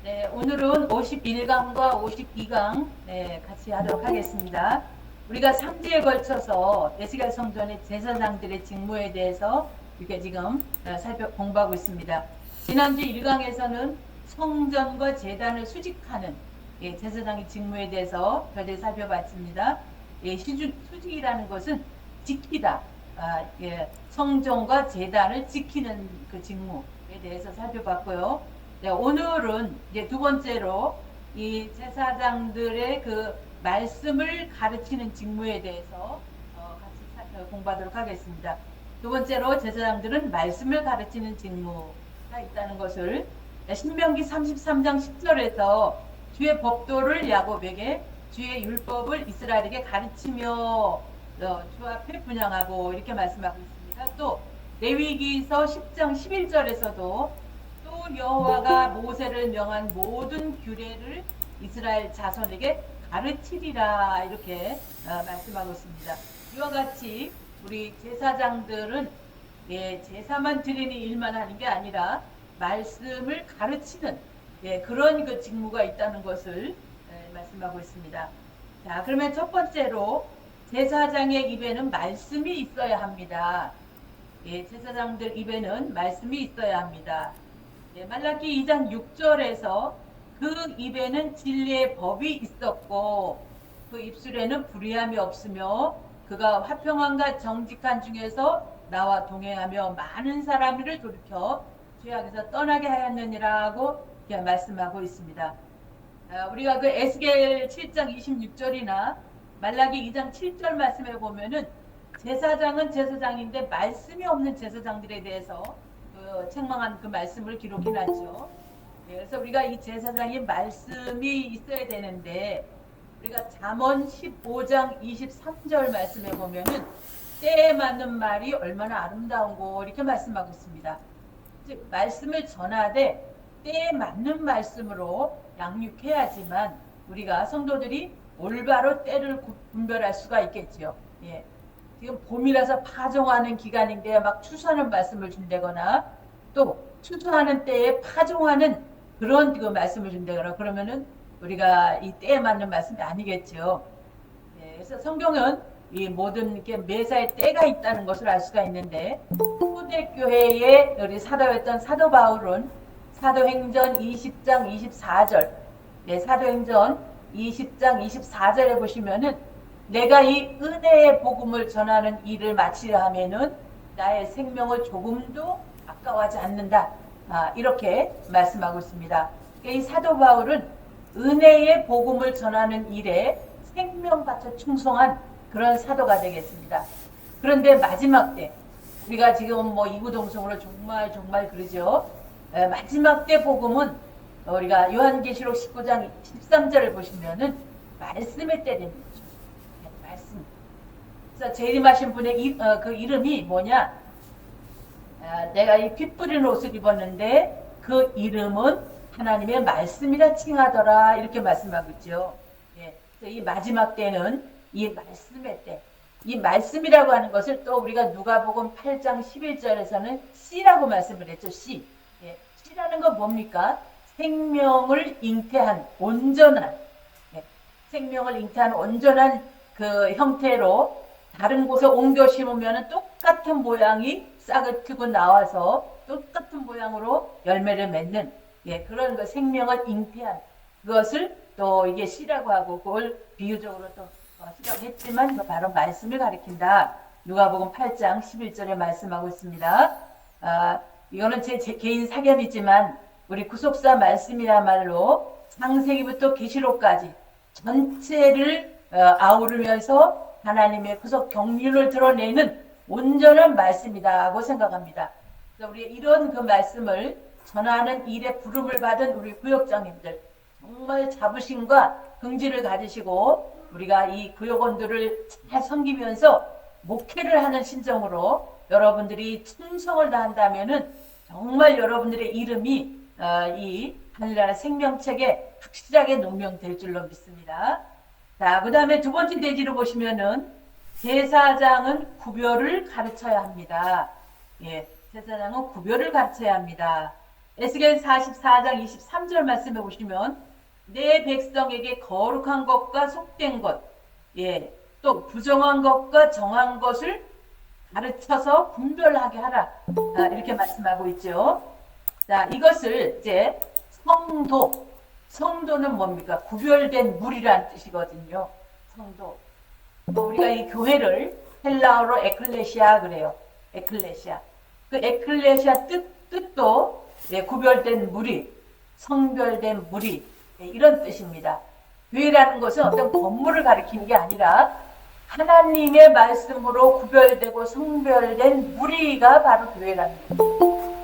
네, 오늘은 51강과 52강 같이 하도록 하겠습니다. 우리가 3주에 걸쳐서 에스겔 성전의 제사장들의 직무에 대해서 이렇게 지금 공부하고 있습니다. 지난주 1강에서는 성전과 제단을 수직하는 제사장의 직무에 대해서 별을 살펴봤습니다. 수직이라는 것은 지키다, 성전과 제단을 지키는 그 직무에 대해서 살펴봤고요. 네, 오늘은 이제 두 번째로 이 제사장들의 그 말씀을 가르치는 직무에 대해서 같이 공부하도록 하겠습니다. 두 번째로 제사장들은 말씀을 가르치는 직무가 있다는 것을 신명기 33장 10절에서 주의 법도를 야곱에게 주의 율법을 이스라엘에게 가르치며 주 앞에 분양하고 이렇게 말씀하고 있습니다. 또 레위기서 10장 11절에서도 또 여호와가 모세를 명한 모든 규례를 이스라엘 자손에게 가르치리라 이렇게 말씀하고 있습니다. 이와 같이 우리 제사장들은 제사만 드리는 일만 하는 게 아니라 말씀을 가르치는 그런 그 직무가 있다는 것을 말씀하고 있습니다. 자, 그러면 첫 번째로 제사장의 입에는 말씀이 있어야 합니다. 제사장들 입에는 말씀이 있어야 합니다. 말라기 2장 6절에서 그 입에는 진리의 법이 있었고 그 입술에는 불의함이 없으며 그가 화평함과 정직한 중에서 나와 동행하며 많은 사람을 돌이켜 죄악에서 떠나게 하였느니라고 말씀하고 있습니다. 우리가 그 에스겔 7장 26절이나 말라기 2장 7절 말씀에 보면은 제사장은 제사장인데 말씀이 없는 제사장들에 대해서 책망한 그 말씀을 기록해놨죠. 그래서 우리가 이 제사장이 말씀이 있어야 되는데 우리가 잠언 15장 23절 말씀에 보면은 때에 맞는 말이 얼마나 아름다운고 이렇게 말씀하고 있습니다. 즉 말씀을 전하되 때에 맞는 말씀으로 양육해야지만 우리가 성도들이 올바로 때를 분별할 수가 있겠지요. 지금 봄이라서 파종하는 기간인데 막 추수하는 말씀을 준다거나 또 추수하는 때에 파종하는 그런 그 말씀을 준다거나 그러면은 우리가 이 때에 맞는 말씀이 아니겠죠. 그래서 성경은 이 모든 게 매사에 때가 있다는 것을 알 수가 있는데 초대교회에 우리 사도였던 사도 바울은 사도행전 20장 24절 사도행전 20장 24절에 보시면은 내가 이 은혜의 복음을 전하는 일을 마치려 하면은 나의 생명을 조금도 아까워하지 않는다. 이렇게 말씀하고 있습니다. 이 사도 바울은 은혜의 복음을 전하는 일에 생명 바쳐 충성한 그런 사도가 되겠습니다. 그런데 마지막 때 우리가 지금 뭐 이구동성으로 정말 그러죠. 마지막 때 복음은 우리가 요한계시록 19장 13절을 보시면은 말씀의 때 됩니다. 말씀. 그래서 재림하신 분의 그 이름이 뭐냐? 내가 이 피 뿌리는 옷을 입었는데 그 이름은 하나님의 말씀이라 칭하더라 이렇게 말씀하고 있죠. 이 마지막 때는 이 말씀의 때. 이 말씀이라고 하는 것을 또 우리가 누가복음 8장 11절에서는 씨라고 말씀을 했죠. 씨. 씨라는 건 뭡니까? 생명을 잉태한 온전한 생명을 잉태한 온전한 그 형태로 다른 곳에 옮겨 심으면 똑같은 모양이 싹을 트고 나와서 똑같은 모양으로 열매를 맺는 그런 그 생명을 잉태한 그것을 또 이게 씨라고 하고 그걸 비유적으로 또 수정했지만 바로 말씀을 가리킨다. 누가복음 8장 11절에 말씀하고 있습니다. 이거는 제 개인 사견이지만 우리 구속사 말씀이야말로 창세기부터 계시록까지 전체를 아우르면서 하나님의 구속 경륜을 드러내는 온전한 말씀이라고 생각합니다. 우리 이런 그 말씀을 전하는 일에 부름을 받은 우리 구역장님들 정말 자부심과 긍지를 가지시고 우리가 이 구역원들을 잘 섬기면서 목회를 하는 심정으로 여러분들이 충성을 다한다면은 정말 여러분들의 이름이 이 하늘나라 생명책에 확실하게 농명될 줄로 믿습니다. 자, 그 다음에 두 번째 대지로 보시면은 제사장은 구별을 가르쳐야 합니다. 제사장은 구별을 가르쳐야 합니다. 에스겔 44장 23절 말씀해 보시면 내 백성에게 거룩한 것과 속된 것, 예, 또 부정한 것과 정한 것을 가르쳐서 분별하게 하라. 이렇게 말씀하고 있죠. 자, 이것을 이제 성도는 뭡니까? 구별된 무리란 뜻이거든요. 성도. 또 우리가 이 교회를 헬라어로 에클레시아 그래요. 에클레시아. 그 에클레시아 뜻도 예, 구별된 무리, 성별된 무리, 예, 이런 뜻입니다. 교회라는 것은 어떤 건물을 가리키는 게 아니라 하나님의 말씀으로 구별되고 성별된 무리가 바로 교회라는 거죠.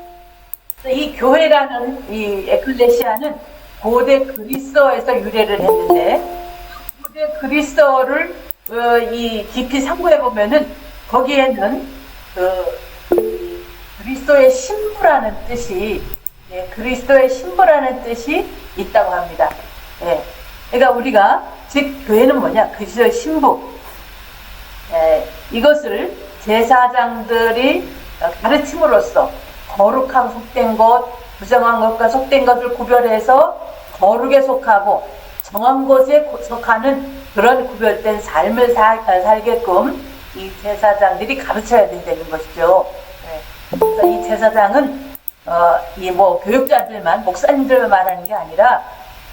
이 교회라는 이 에클레시아는 고대 그리스어에서 유래를 했는데, 고대 그리스어를 이 깊이 상고해 보면은 거기에는 그리스도의 신부라는 뜻이, 예, 그리스도의 신부라는 뜻이 있다고 합니다. 예, 그러니까 우리가 즉 교회는 뭐냐? 그리스도의 신부. 예, 이것을 제사장들이 가르침으로써 거룩한 속된 것, 부정한 것과 속된 것을 구별해서 거룩에 속하고 정한 것에 속하는 그런 구별된 삶을 살게끔 이 제사장들이 가르쳐야 된다는 것이죠. 네. 그래서 이 제사장은 이 뭐 교육자들만, 목사님들만 말하는 게 아니라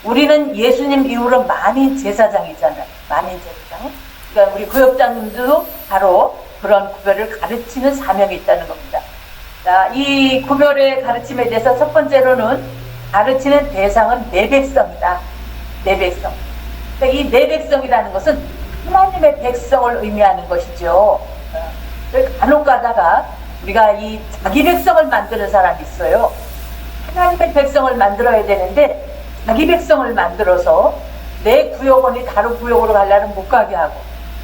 우리는 예수님 이후로 만인 제사장이잖아요. 만인 제사장. 그러니까 우리 구역장님도 바로 그런 구별을 가르치는 사명이 있다는 겁니다. 자, 이 구별의 가르침에 대해서 첫 번째로는 가르치는 대상은 내 백성이다. 내 백성. 그러니까 이 내 백성이라는 것은 하나님의 백성을 의미하는 것이죠. 간혹 가다가 우리가 이 자기 백성을 만드는 사람이 있어요. 하나님의 백성을 만들어야 되는데 자기 백성을 만들어서 내 구역원이 다른 구역으로 가려면 못 가게 하고,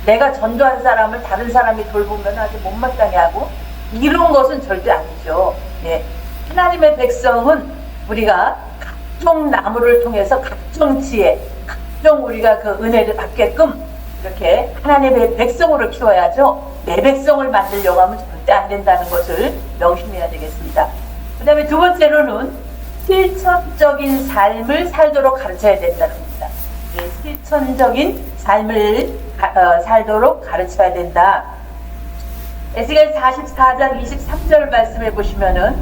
내가 전도한 사람을 다른 사람이 돌보면 아주 못마땅해 하고, 이런 것은 절대 아니죠. 예. 하나님의 백성은 우리가 각종 나무를 통해서 각종 지혜, 각종 우리가 그 은혜를 받게끔 이렇게 하나님의 백성으로 키워야죠. 내 백성을 만들려고 하면 절대 안 된다는 것을 명심해야 되겠습니다. 그 다음에 두 번째로는 실천적인 삶을 살도록 가르쳐야 된다는 겁니다. 예, 실천적인 삶을 살도록 가르쳐야 된다. 에스겔 44장 23절 말씀해 보시면은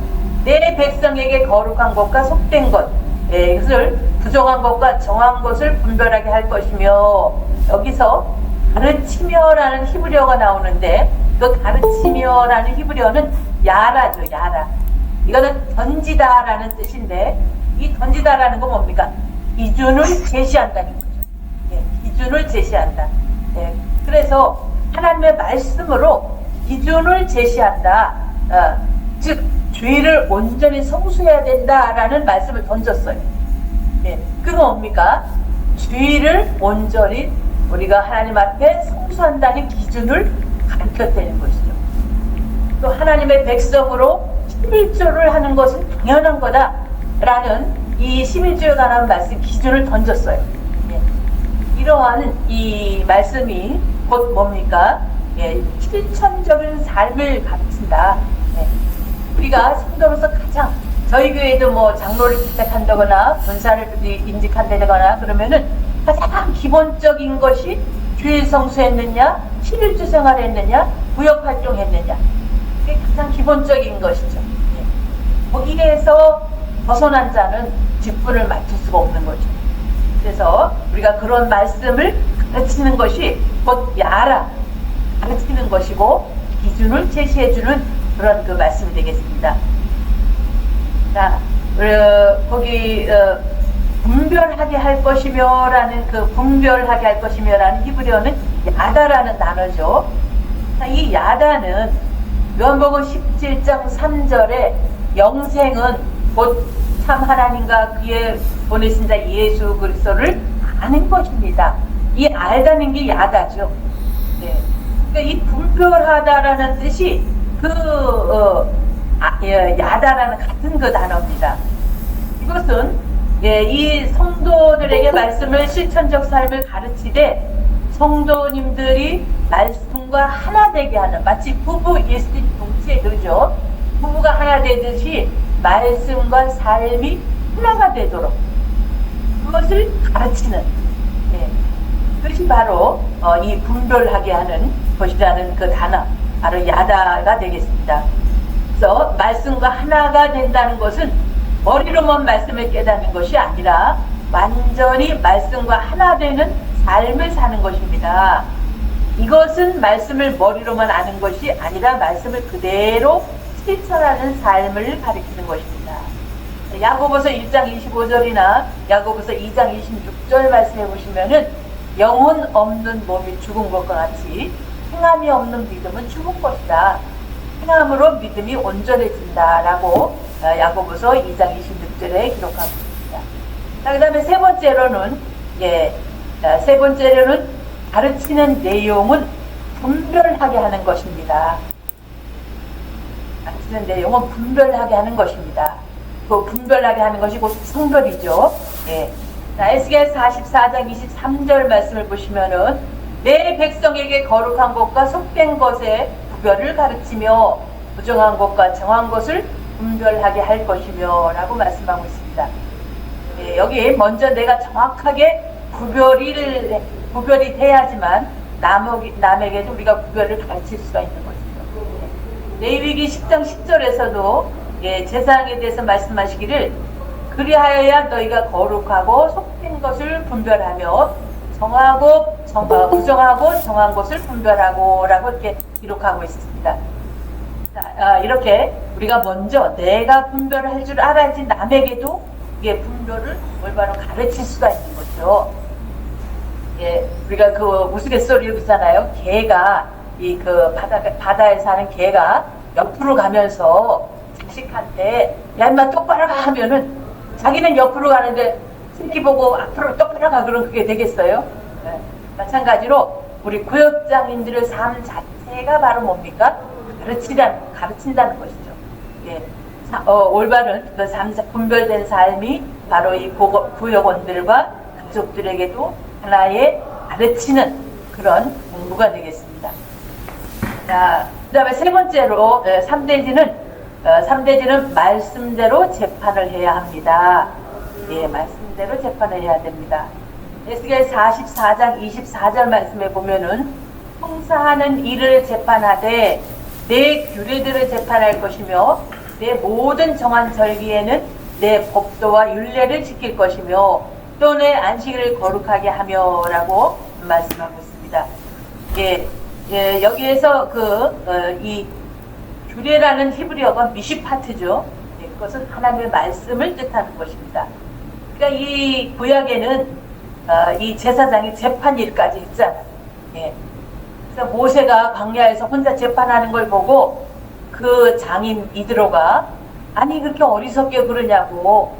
내 백성에게 거룩한 것과 속된 것, 예, 이것을 부정한 것과 정한 것을 분별하게 할 것이며, 여기서 가르치며라는 히브리어가 나오는데 그 가르치며라는 히브리어는 야라죠. 야라. 이거는 던지다라는 뜻인데, 이 던지다라는 건 뭡니까? 기준을 제시한다는 거죠. 예, 기준을 제시한다. 예, 그래서 하나님의 말씀으로 기준을 제시한다. 즉 죄를 온전히 성수해야 된다라는 말씀을 던졌어요. 예, 그건 뭡니까? 죄를 온전히 우리가 하나님 앞에 성수한다는 기준을 가르쳤다는 것이죠. 또 하나님의 백성으로 11조를 하는 것은 당연한 거다라는 이 11조에 관한 말씀 기준을 던졌어요. 예, 이러한 이 말씀이 곧 뭡니까? 예, 실천적인 삶을 가르친다. 예, 우리가 성도로서 가장, 저희 교회도 뭐 장로를 부탁한다거나 권사를 인직한다거나 그러면은 가장 기본적인 것이 교회 성수했느냐, 11주 생활했느냐, 구역활동했느냐, 그게 가장 기본적인 것이죠. 예. 거기에서 벗어난 자는 직분을 맡을 수가 없는 거죠. 그래서 우리가 그런 말씀을 가르치는 것이 곧 야라, 가르치는 것이고 기준을 제시해주는 그런 그 말씀이 되겠습니다. 자, 거기 분별하게 할 것이며라는 그 분별하게 할 것이며라는 히브리어는 야다라는 단어죠. 자, 이 야다는 요한복음 17장 3절에 영생은 곧 참 하나님과 그의 보내신 자 예수 그리스도를 아는 것입니다. 이 알다는 게 야다죠. 네. 그러니까 이 분별하다라는 뜻이 야다라는 같은 그 단어입니다. 이것은 이 성도들에게 말씀을 실천적 삶을 가르치되 성도님들이 말씀과 하나 되게 하는, 마치 부부 예수님 동체에 그러죠. 부부가 하나 되듯이 말씀과 삶이 하나가 되도록 그것을 가르치는, 그것이 바로 이 분별하게 하는 것이라는 그 단어, 바로 야다가 되겠습니다. 그래서 말씀과 하나가 된다는 것은 머리로만 말씀을 깨닫는 것이 아니라 완전히 말씀과 하나 되는 삶을 사는 것입니다. 이것은 말씀을 머리로만 아는 것이 아니라 말씀을 그대로 실천하는 삶을 가리키는 것입니다. 야고보서 1장 25절이나 야고보서 2장 26절 말씀해 보시면은 영혼 없는 몸이 죽은 것과 같이 행함이 없는 믿음은 죽은 것이다. 행함으로 믿음이 온전해진다라고 야고보서 2장 26절에 기록하고 있습니다. 그 다음에 세 번째로는 가르치는 내용은 분별하게 하는 것입니다. 가르치는 내용은 분별하게 하는 것입니다. 그 분별하게 하는 것이 곧 성별이죠. 에스겔 44장 23절 말씀을 보시면은 내 백성에게 거룩한 것과 속된 것의 구별을 가르치며 부정한 것과 정한 것을 분별하게 할 것이며 라고 말씀하고 있습니다. 여기 먼저 내가 정확하게 구별이 돼야지만 남에게도 우리가 구별을 가르칠 수가 있는 것이죠. 레위기 10장 10절에서도 제사장에 대해서 말씀하시기를 그리하여야 너희가 거룩하고 속된 것을 분별하며 부정하고 정한 것을 분별하고 라고 이렇게 기록하고 있습니다. 이렇게 우리가 먼저 내가 분별을 할 줄 알아야지 남에게도 이게 분별을 올바로 가르칠 수가 있는 거죠. 우리가 그 우스갯소리를 듣잖아요. 개가 바다에 사는 개가 옆으로 가면서 자식한테 야 인마 똑바로 가 하면은 자기는 옆으로 가는데 새끼 보고 앞으로 똑바로 가 그러면 그게 되겠어요? 마찬가지로 우리 구역장님들의 삶 자체가 바로 뭡니까? 가르친다는 것이죠. 올바른 그 분별된 삶이 바로 이 구역원들과 가족들에게도 하나의 가르치는 그런 공부가 되겠습니다. 자, 그 다음에 세 번째로 3대지는 말씀대로 재판을 해야 합니다. 말씀대로 재판을 해야 됩니다. 에스겔 44장 24절 말씀에 보면은 형사하는 일을 재판하되 내 규례들을 재판할 것이며 내 모든 정한 절기에는 내 법도와 율례를 지킬 것이며 또 내 안식일을 거룩하게 하며 라고 말씀하고 있습니다. 여기에서 이 규례라는 히브리어가 미시파트죠. 그것은 하나님의 말씀을 뜻하는 것입니다. 그러니까 이 구약에는 이 제사장이 재판 일까지 했잖아요. 그래서 모세가 광야에서 혼자 재판하는 걸 보고 그 장인 이드로가 아니 그렇게 어리석게 그러냐고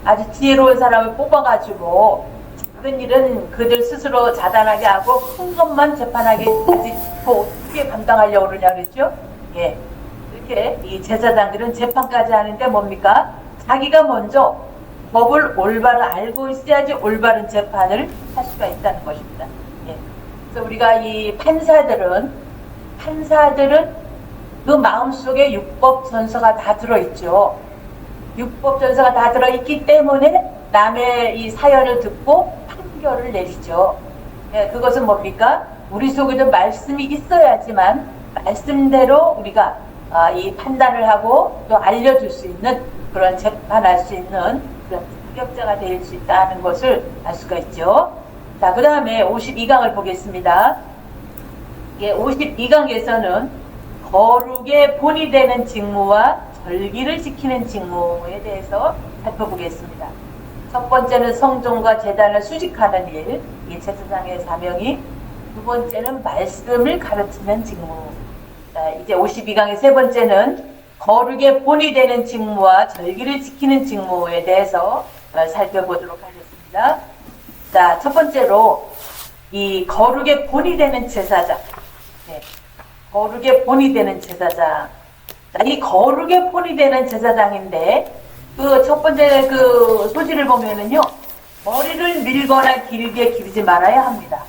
아주 지혜로운 사람을 뽑아가지고 작은 일은 그들 스스로 자단하게 하고 큰 것만 재판하게 하지 어떻게 감당하려고 그러냐 그랬죠. 이렇게 이 제사장들은 재판까지 하는데 뭡니까? 자기가 먼저 법을 올바로 알고 있어야지 올바른 재판을 할 수가 있다는 것입니다. 그래서 우리가 이 판사들은 그 마음속에 율법 전서가 다 들어있죠. 율법 전서가 다 들어있기 때문에 남의 이 사연을 듣고 판결을 내리죠. 그것은 뭡니까? 우리 속에도 말씀이 있어야지만 말씀대로 우리가 이 판단을 하고 또 알려줄 수 있는 그런 재판할 수 있는 그런 자격자가 될 수 있다는 것을 알 수가 있죠. 자, 그 다음에 52강을 보겠습니다. 52강에서는 거룩의 본이 되는 직무와 절기를 지키는 직무에 대해서 살펴보겠습니다. 첫 번째는 성전과 제단을 수직하는 일, 이 제사장의 사명이. 두 번째는 말씀을 가르치는 직무. 자, 이제 52강의 세 번째는 거룩의 본이 되는 직무와 절기를 지키는 직무에 대해서 살펴보도록 하겠습니다. 자, 첫 번째로 이 거룩의 본이 되는 제사장. 거룩의 본이 되는 제사장. 자, 이 거룩의 본이 되는 제사장인데 그 첫 번째 그 소지를 보면은요, 머리를 밀거나 길게 기르지 말아야 합니다.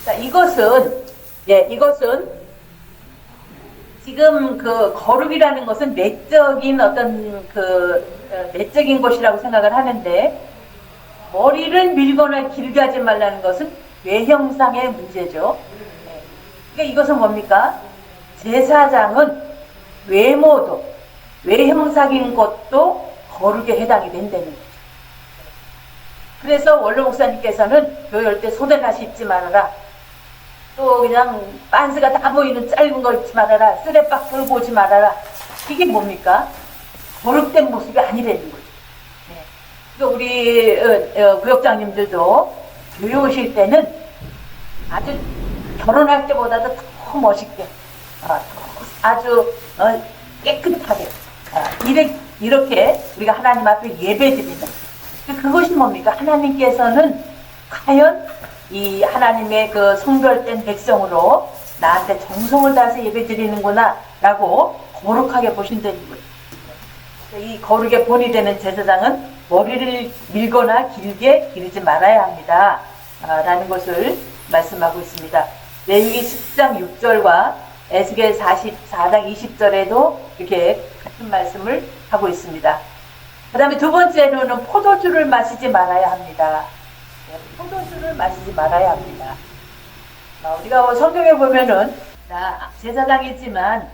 자, 이것은 지금 그 거룩이라는 것은 내적인 어떤 내적인 것이라고 생각을 하는데, 머리를 밀거나 길게 하지 말라는 것은 외형상의 문제죠. 그러니까 이것은 뭡니까? 제사장은 외모도, 외형상인 것도 거룩에 해당이 된다는 거죠. 그래서 원로 목사님께서는 교회 때 소대나시 입지 말아라. 또 그냥 빤스가 다 보이는 짧은 거 입지 말아라. 쓰레박 들고 오지 말아라. 이게 뭡니까? 거룩된 모습이 아니라는 거죠. 그러니까 우리 구역장님들도 교회 오실 때는 아주 결혼할 때보다도 더 멋있게, 아주 깨끗하게 이렇게 우리가 하나님 앞에 예배드린다. 그것이 뭡니까? 하나님께서는 과연 이 하나님의 그 성별된 백성으로 나한테 정성을 다해서 예배드리는구나 라고 거룩하게 보신다는 거예요. 이 거룩의 본이 되는 제사장은 머리를 밀거나 길게 기르지 말아야 합니다 라는 것을 말씀하고 있습니다. 레위기 10장 6절과 에스겔 44장 20절에도 이렇게 같은 말씀을 하고 있습니다. 그 다음에 두 번째로는 포도주를 마시지 말아야 합니다. 포도주를 마시지 말아야 합니다. 우리가 성경에 보면은 제사장이지만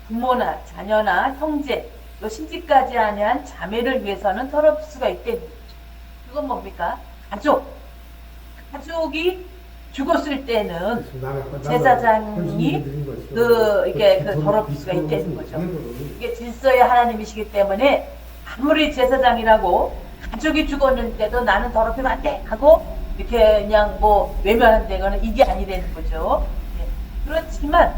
부모나 자녀나 형제 또 시집까지 아니한 자매를 위해서는 더럽힐 수가 있다는 거죠. 그건 뭡니까? 가족이 죽었을 때는 제사장이 더럽힐 수가 있다는 거죠. 이게 질서의 하나님이시기 때문에 아무리 제사장이라고 가족이 죽었는데도 나는 더럽히면 안 돼! 하고 이렇게 그냥 외면한다거나 이게 아니라는 거죠. 그렇지만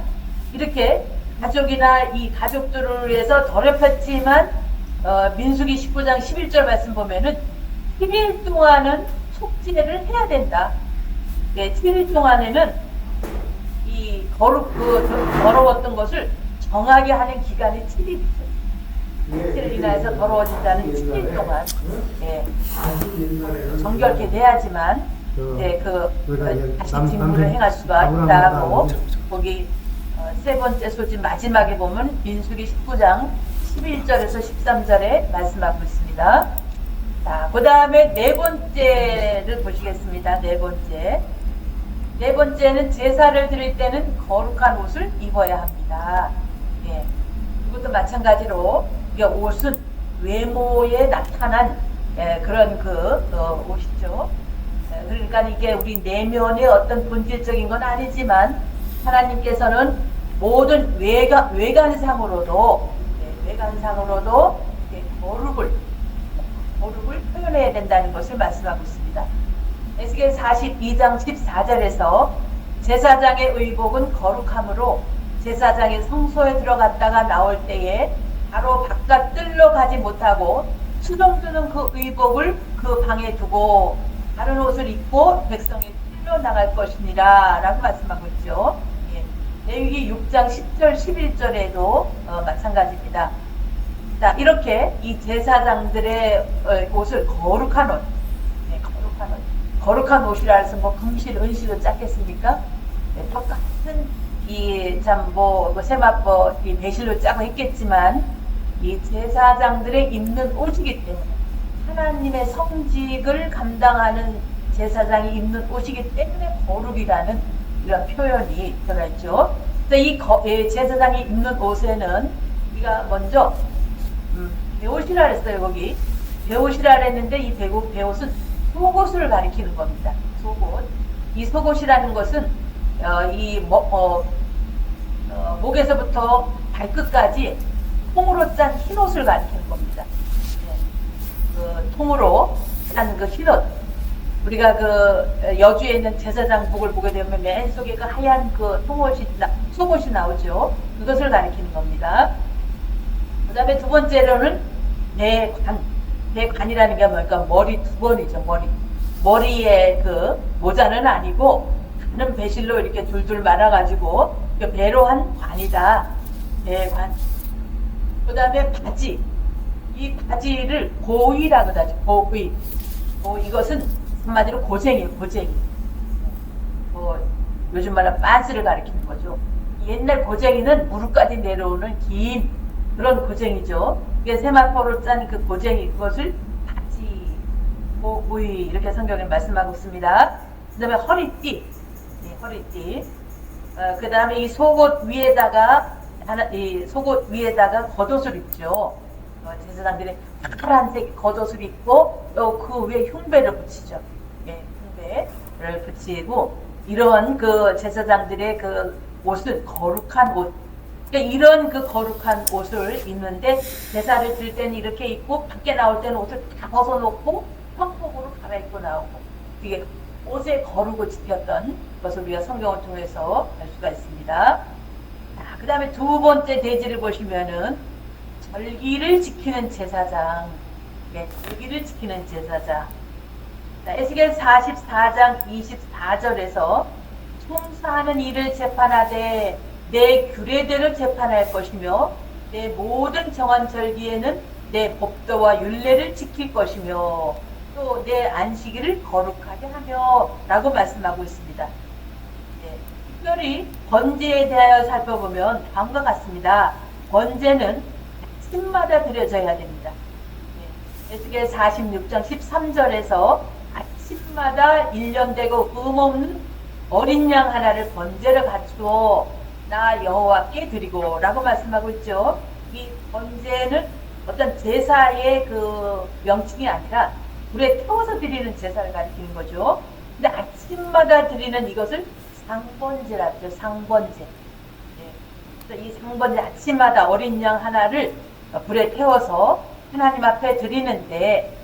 이렇게 가족이나 이 가족들을 위해서 더럽혔지만 민수기 19장 11절 말씀 보면은 7일 동안은 속죄를 해야 된다. 7일 동안에는 이 더러웠던 것을 정하게 하는 기간이 7일이죠. 이틀을 인하여서 더러워진다는 7일 동안 정결케 돼야지만 다시 직무를 행할 수가 있다고 거기 세 번째 소집 마지막에 보면 민수기 19장 11절에서 13절에 말씀하고 있습니다. 자, 그 다음에 네 번째를 보시겠습니다. 네 번째는 제사를 드릴 때는 거룩한 옷을 입어야 합니다. 이것도 마찬가지로 옷은 외모에 나타난 그런 옷이죠. 그러니까 이게 우리 내면의 어떤 본질적인 건 아니지만 하나님께서는 모든 외관상으로도 거룩을 표현해야 된다는 것을 말씀하고 있습니다. 에스겔 42장 14절에서 제사장의 의복은 거룩함으로 제사장이 성소에 들어갔다가 나올 때에 바로 바깥 뜰로 가지 못하고 수정주는 그 의복을 그 방에 두고 다른 옷을 입고 백성이 뜰로 나갈 것이니라 라고 말씀하고 있죠. 레위기 6장 10절 11절에도 마찬가지입니다. 자, 이렇게 이 제사장들의 옷을 거룩한 옷, 거룩한 옷이라 해서 금실, 은실로 짰겠습니까? 똑같은 세마포 배실로 짜고 했겠지만 이 제사장들의 입는 옷이기 때문에 하나님의 성직을 감당하는 제사장이 입는 옷이기 때문에 거룩이라는 이런 표현이 들어있죠. 이 제사장이 입는 옷에는 우리가 먼저 베옷이라 했어요. 거기 베옷이라 했는데 이 베옷은 속옷을 가리키는 겁니다. 속옷. 이 속옷이라는 것은 목에서부터 발끝까지 통으로 짠 흰옷을 가리키는 겁니다. 통으로 짠 그 흰옷. 우리가 여주에 있는 제사장복을 보게 되면 맨 속에 하얀 속옷이 나오죠. 그것을 가리키는 겁니다. 그 다음에 두 번째로는 내관이라는 게 뭘까? 머리 두 번이죠. 머리에 모자는 아니고 가는 배실로 이렇게 둘둘 말아가지고 배로 한 관이다. 내관. 그 다음에 바지. 이 바지를 고의라고 하죠. 고의. 이것은 한마디로 고쟁이에요. 고쟁이. 요즘 말하면 빤스를 가리키는 거죠. 이 옛날 고쟁이는 무릎까지 내려오는 긴 그런 고쟁이죠. 이게 세마포로 짠 그 고쟁이, 그것을 바지, 무의 이렇게 성경에 말씀하고 있습니다. 그 다음에 허리띠, 네, 허리띠. 그 다음에 이 속옷 위에다가 이 속옷 위에다가 겉옷을 입죠. 제사장들이 파란색 겉옷을 입고 또 그 위에 흉배를 붙이죠. 예, 흉배를 붙이고, 이런 그 제사장들의 그 옷은 거룩한 옷. 그러니까 이런 그 거룩한 옷을 입는데, 제사를 드릴 때는 이렇게 입고 밖에 나올 때는 옷을 다 벗어놓고 평복으로 갈아입고 나오고, 이게 옷에 거룩을 지켰던 것을 우리가 성경을 통해서 알 수가 있습니다. 그 다음에 두 번째 대지를 보시면은 절기를 지키는 제사장. 네, 절기를 지키는 제사장. 에스겔 44장 24절에서 총사하는 일을 재판하되 내 규례대로 재판할 것이며 내 모든 정한 절기에는 내 법도와 율례를 지킬 것이며 또 내 안식일을 거룩하게 하며 라고 말씀하고 있습니다. 네, 특별히 번제에 대하여 살펴보면 다음과 같습니다. 번제는 아침마다 드려져야 됩니다. 네, 에스겔 46장 13절에서 아침마다 1년 되고 흠없는 어린 양 하나를 번제를 갖추어 나 여호와께 드리고 라고 말씀하고 있죠. 이 번제는 어떤 제사의 그 명칭이 아니라 불에 태워서 드리는 제사를 가리키는 거죠. 근데 아침마다 드리는 이것을 상번제라죠. 상번제. 네. 그래서 이 상번제, 아침마다 어린 양 하나를 불에 태워서 하나님 앞에 드리는데,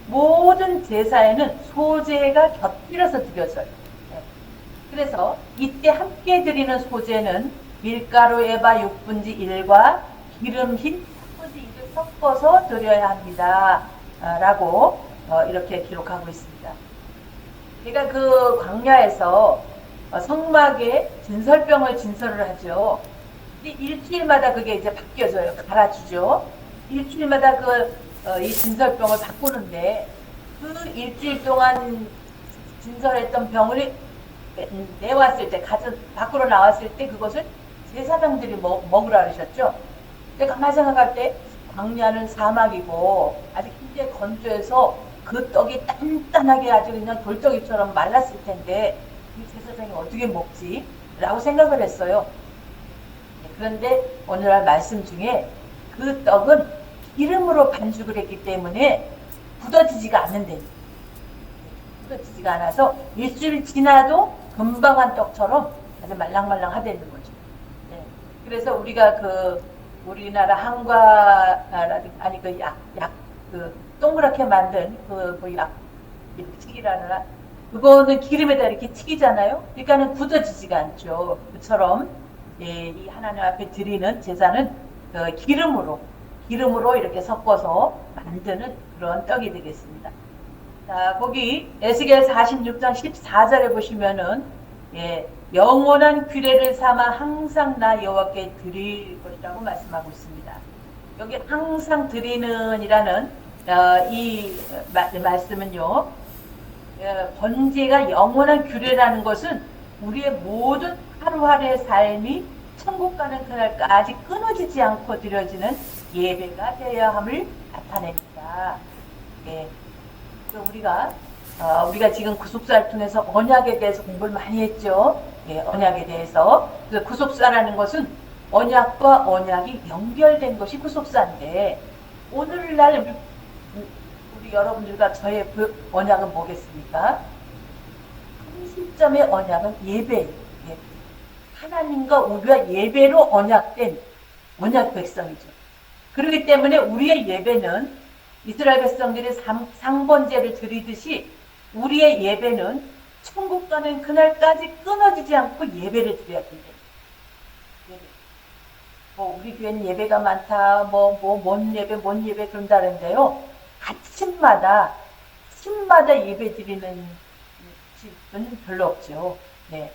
모든 제사에는 소제가 곁들여서 드려져요. 네. 그래서 이때 함께 드리는 소제는 밀가루 에바 6분지 1과 기름 흰 3분지 1을 섞어서 드려야 합니다. 라고 이렇게 기록하고 있습니다. 제가 그 광야에서 성막에 진설병을 진설을 하죠. 근데 일주일마다 그게 이제 바뀌어져요. 갈아주죠. 일주일마다 이 진설병을 바꾸는데, 그 일주일 동안 진설했던 병을 내왔을 때, 밖으로 나왔을 때 그것을 제사장들이 먹으라 그러셨죠. 제가 가만히 생각할 때 광야는 사막이고 아직 굉장히 건조해서 그 떡이 단단하게 아주 그냥 돌덩이처럼 말랐을 텐데 이 제사장이 어떻게 먹지? 라고 생각을 했어요. 그런데 오늘날 말씀 중에 그 떡은 기름으로 반죽을 했기 때문에 굳어지지가 않는데, 굳어지지가 않아서 일주일 지나도 금방 한 떡처럼 아주 말랑말랑하다는 거죠. 네. 그래서 우리가 우리나라 한과라든가 동그랗게 만든 튀기라나, 그거는 기름에다 이렇게 튀기잖아요. 그러니까는 굳어지지가 않죠. 그처럼 이 하나님 앞에 드리는 제사는 기름으로 이렇게 섞어서 만드는 그런 떡이 되겠습니다. 자, 거기 에스겔 46장 14절에 보시면은 영원한 규례를 삼아 항상 나 여호와께 드릴 것이라고 말씀하고 있습니다. 여기 항상 드리는 이라는 이 말씀은요, 번제가 영원한 규례라는 것은 우리의 모든 하루하루의 삶이 천국 가는 그날까지 끊어지지 않고 드려지는 예배가 되어야 함을 나타냅니다. 예. 우리가 지금 구속사를 통해서 언약에 대해서 공부를 많이 했죠. 예, 언약에 대해서. 그래서 구속사라는 것은 언약과 언약이 연결된 것이 구속사인데, 오늘날 우리 여러분들과 저의 언약은 뭐겠습니까? 한 시점의 언약은 예배. 하나님과 우리가 예배로 언약된 언약 백성이죠. 그렇기 때문에 우리의 예배는 이스라엘 백성들이 상번제를 드리듯이 우리의 예배는 천국 가는 그날까지 끊어지지 않고 예배를 드려야 된다. 우리 교회는 예배가 많다, 뭔 예배 그런다는데요. 아침마다 예배 드리는 집은 별로 없죠. 네.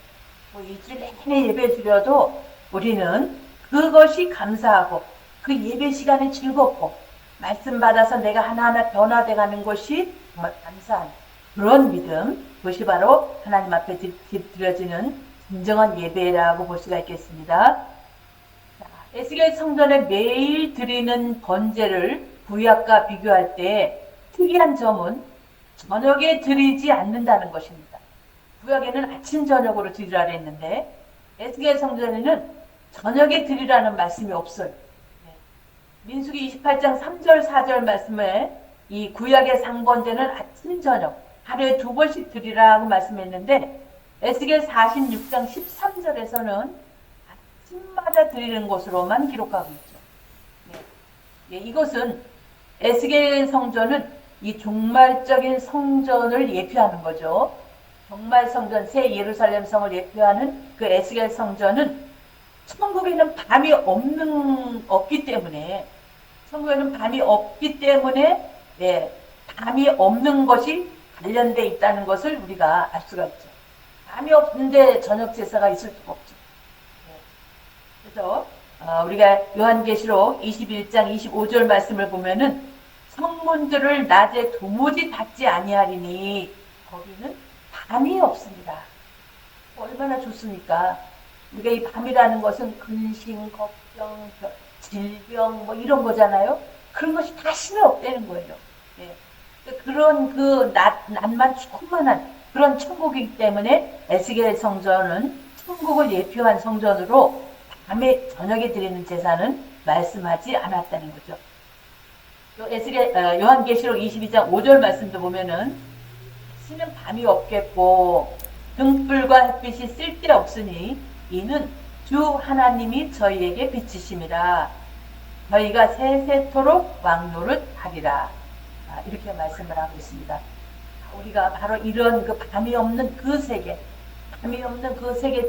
일주일 내내 예배 드려도 우리는 그것이 감사하고 그 예배 시간이 즐겁고 말씀 받아서 내가 하나하나 변화돼 가는 것이 정말 감사한 그런 믿음, 그것이 바로 하나님 앞에 드려지는 진정한 예배라고 볼 수가 있겠습니다. 에스겔 성전에 매일 드리는 번제를 구약과 비교할 때 특이한 점은 저녁에 드리지 않는다는 것입니다. 구약에는 아침 저녁으로 드리라 했는데 에스겔 성전에는 저녁에 드리라는 말씀이 없어요. 민수기 28장 3절 4절 말씀에 이 구약의 상번제는 아침 저녁 하루에 2번씩 드리라고 말씀했는데 에스겔 46장 13절에서는 아침마다 드리는 것으로만 기록하고 있죠. 이것은 에스겔 성전은 이 종말적인 성전을 예표하는 거죠. 종말 성전, 새 예루살렘 성을 예표하는 그 에스겔 성전은 천국에는 밤이 없기 때문에 밤이 없는 것이 관련되어 있다는 것을 우리가 알 수가 있죠. 밤이 없는데 저녁 제사가 있을 수가 없죠. 그래서 우리가 요한계시록 21장 25절 말씀을 보면은 성문들을 낮에 도무지 닫지 아니하리니 거기는 밤이 없습니다. 얼마나 좋습니까? 우리가 이 밤이라는 것은 근심, 걱정, 질병 뭐 이런 거잖아요. 그런 것이 다시는 없다는 거예요. 그런 그 낮만 충만한 그런 천국이기 때문에 에스겔 성전은 천국을 예표한 성전으로 밤에 저녁에 드리는 제사는 말씀하지 않았다는 거죠. 또 요한계시록 22장 5절 말씀도 보면은 다시는 밤이 없겠고 등불과 햇빛이 쓸데없으니 이는 주 하나님이 저희에게 비치심이라 저희가 세세토록 왕노릇 하리라. 이렇게 말씀을 하고 있습니다. 우리가 바로 이런 그 밤이 없는 그 세계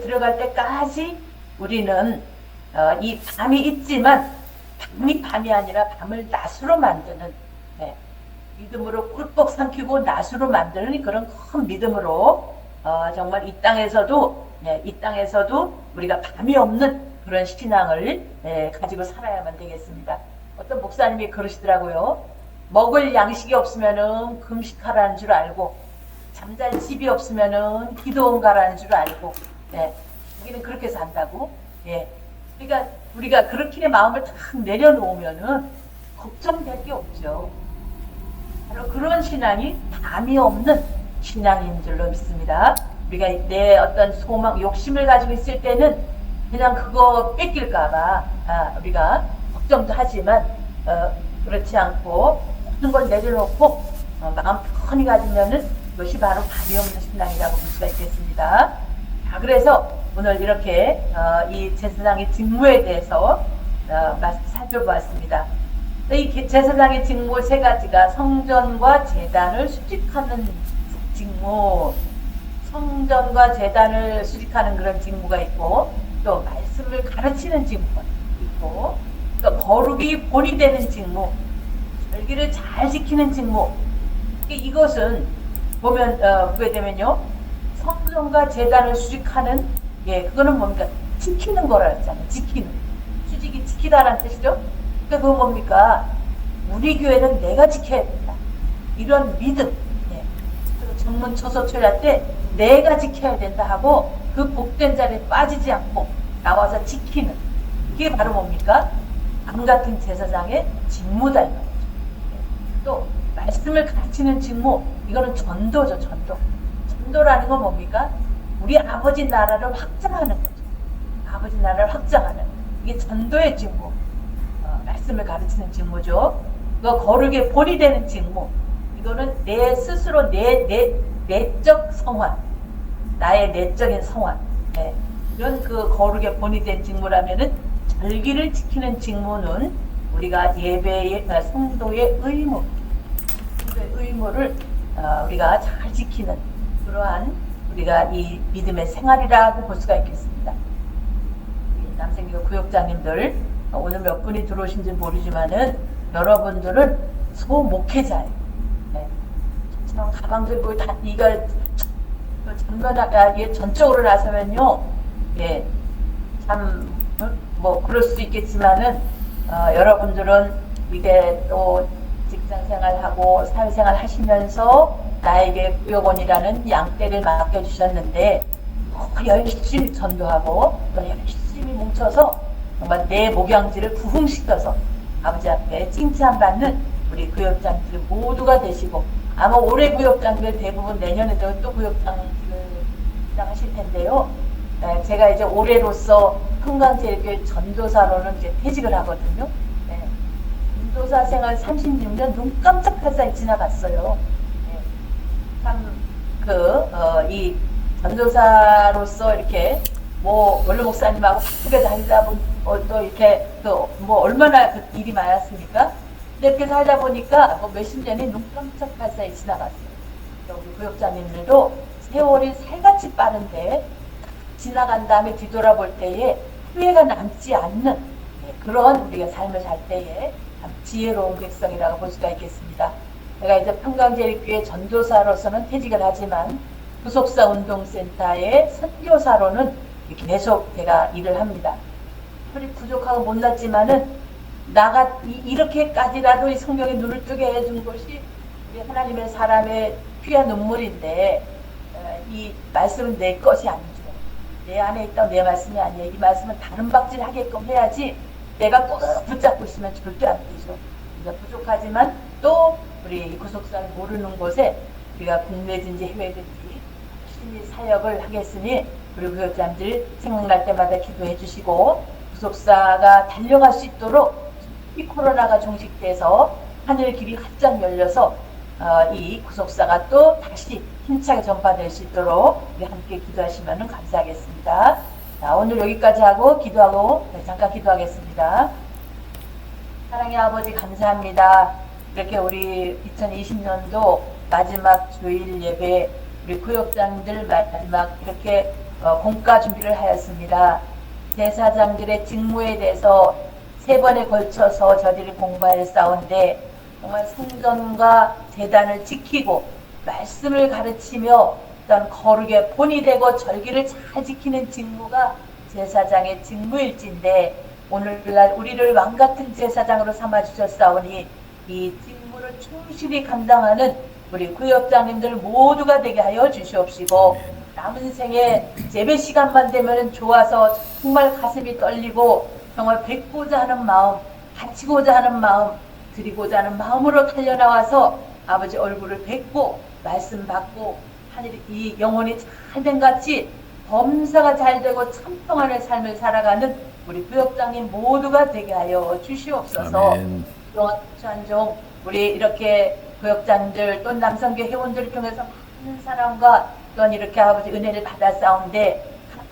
들어갈 때까지 우리는 이 밤이 있지만 밤이 아니라 밤을 낮으로 만드는 믿음으로 꿀꺽 삼키고 낮으로 만드는 그런 큰 믿음으로 정말 이 땅에서도 우리가 밤이 없는 그런 신앙을 가지고 살아야만 되겠습니다. 어떤 목사님이 그러시더라고요. 먹을 양식이 없으면은 금식하라는 줄 알고 잠잘 집이 없으면은 기도원 가라는 줄 알고 우리는 그렇게 산다고. 그러니까 우리가 그렇게 마음을 탁 내려놓으면은 걱정될 게 없죠. 바로 그런 신앙이 밤이 없는 신앙인 줄로 믿습니다. 우리가 내 어떤 소망, 욕심을 가지고 있을 때는 그냥 그거 뺏길까봐 우리가 걱정도 하지만 그렇지 않고 모든 걸 내려놓고 마음 편히 가지면은 그것이 바로 밤이 없는 신앙이라고 볼 수가 있겠습니다. 그래서 오늘 이렇게 이 제사장의 직무에 대해서 살펴보았습니다. 이 제사장의 직무 세 가지가 성전과 제단을 수직하는 직무, 성전과 제단을 수직하는 그런 직무가 있고 또 말씀을 가르치는 직무가 있고 또 거룩이 본이 되는 직무, 절기를 잘 지키는 직무. 이것은 보면 보게 되면요, 성전과 제단을 수직하는 그거는 뭡니까? 지키는 거라 했잖아요. 지키는. 수직이 지키다라는 뜻이죠. 그러니까 그거 뭡니까? 우리 교회는 내가 지켜야 된다. 이런 믿음. 전문 초소초야 때 내가 지켜야 된다 하고 그 복된 자리에 빠지지 않고 나와서 지키는. 이게 바로 뭡니까? 남 같은 제사장의 직무다. 이 말이죠. 또 말씀을 가르치는 직무. 이거는 전도죠. 전도. 전도라는 건 뭡니까? 우리 아버지 나라를 확장하는 거죠. 아버지 나라를 확장하는. 이게 전도의 직무. 말씀을 가르치는 직무죠. 그 거룩의 본이 되는 직무. 이거는 내 스스로 내적 성화. 나의 내적인 성화. 이런 그 거룩의 본이 된 직무라면은 절기를 지키는 직무는 우리가 예배의 성도의 의무. 성도의 의무를 우리가 잘 지키는 그러한 우리가 이 믿음의 생활이라고 볼 수가 있겠습니다. 남생교 구역장님들 오늘 몇 분이 들어오신지 모르지만은 여러분들은 소목회자예요. 가방도 있고 다 이걸 전적으로 나서면요, 참 뭐 그럴 수도 있겠지만은 여러분들은 이게 또 직장생활하고 사회생활 하시면서 나에게 구역원이라는 양떼를 맡겨주셨는데 열심히 전도하고 또 열심히 뭉쳐서 정말 내 목양지를 부흥시켜서 아버지 앞에 칭찬받는 우리 구역장들 모두가 되시고, 아마 올해 구역장들 대부분 내년에도 또 구역장을 하실 텐데요. 제가 이제 올해로서 흥광제일교회 전도사로는 이제 퇴직을 하거든요. 전도사 생활 36년 눈 깜짝할 사이 지나갔어요. 이 전도사로서 이렇게 원로 목사님하고 바쁘게 다니다 보면 또 이렇게 얼마나 일이 많았습니까? 이렇게 살다 보니까 몇십 년이 눈 깜짝할 사이 지나갔어요. 우리 구역장님들도 세월이 살같이 빠른데 지나간 다음에 뒤돌아볼 때에 후회가 남지 않는 그런 우리가 삶을 살 때에 참 지혜로운 백성이라고 볼 수가 있겠습니다. 제가 이제 평강제일교회 전도사로서는 퇴직을 하지만 구속사 운동센터의 선교사로는 이렇게 계속 제가 일을 합니다. 허리 부족하고 못났지만은 이렇게까지라도 이 성경에 눈을 뜨게 해준 것이 우리 하나님의 사람의 피와 눈물인데, 이 말씀은 내 것이 아니죠. 내 안에 있다고 내 말씀이 아니에요. 이 말씀은 다른 박질 하게끔 해야지 내가 꼭 붙잡고 있으면 절대 안 되죠. 우리가 부족하지만 또 우리 구속사를 모르는 곳에 우리가 국내든지 해외든지 열심히 사역을 하겠으니 우리 구역장들 생각날 때마다 기도해 주시고, 구속사가 달려갈 수 있도록 이 코로나가 종식돼서 하늘 길이 활짝 열려서 이 구속사가 또 다시 힘차게 전파될 수 있도록 우리 함께 기도하시면 감사하겠습니다. 자, 오늘 여기까지 하고 잠깐 기도하겠습니다. 사랑의 아버지 감사합니다. 이렇게 우리 2020년도 마지막 주일 예배 우리 구역장들 마지막 이렇게 공과 준비를 하였습니다. 제사장들의 직무에 대해서 3번에 걸쳐서 저들이 공부하였사온데 정말 성전과 제단을 지키고 말씀을 가르치며 어떤 거룩의 본이 되고 절기를 잘 지키는 직무가 제사장의 직무일진데, 오늘날 우리를 왕같은 제사장으로 삼아주셨사오니 이 직무를 충실히 감당하는 우리 구역장님들 모두가 되게 하여 주시옵시고, 남은 생에 예배 시간만 되면 좋아서 정말 가슴이 떨리고 정말 뵙고자 하는 마음, 바치고자 하는 마음, 드리고자 하는 마음으로 달려나와서 아버지 얼굴을 뵙고 말씀 받고 하늘이 이 영혼이 잘된 같이 범사가 잘되고 참 평안의 삶을 살아가는 우리 구역장님 모두가 되게 하여 주시옵소서. 또한 찬종 우리 이렇게 구역장들 또 남성교 회원들을 통해서 많은 사랑과 또한 이렇게 아버지 은혜를 받았사온데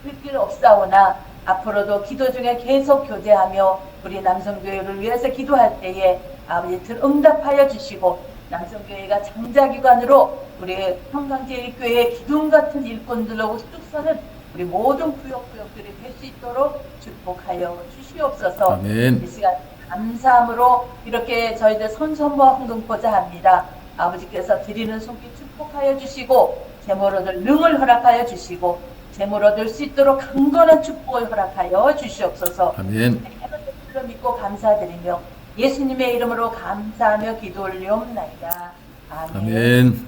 갚을 길 없사오나 앞으로도 기도 중에 계속 교제하며 우리 남성교회를 위해서 기도할 때에 아버지 응답하여 주시고, 남성교회가 장자기관으로 우리 평강제일교회의 기둥 같은 일꾼들로 쭉 서는 우리 모든 구역들이 될 수 있도록 축복하여 주시옵소서. 아멘. 이 시간 감사함으로 이렇게 저희들 선선과 흥금포자 합니다. 아버지께서 드리는 손길 축복하여 주시고, 재물 얻을 능을 허락하여 주시고, 재물 얻을 수 있도록 강건한 축복을 허락하여 주시옵소서. 아멘. 해를 믿고 감사드리며 예수님의 이름으로 감사하며 기도 올리옵나이다. 아멘. 아멘.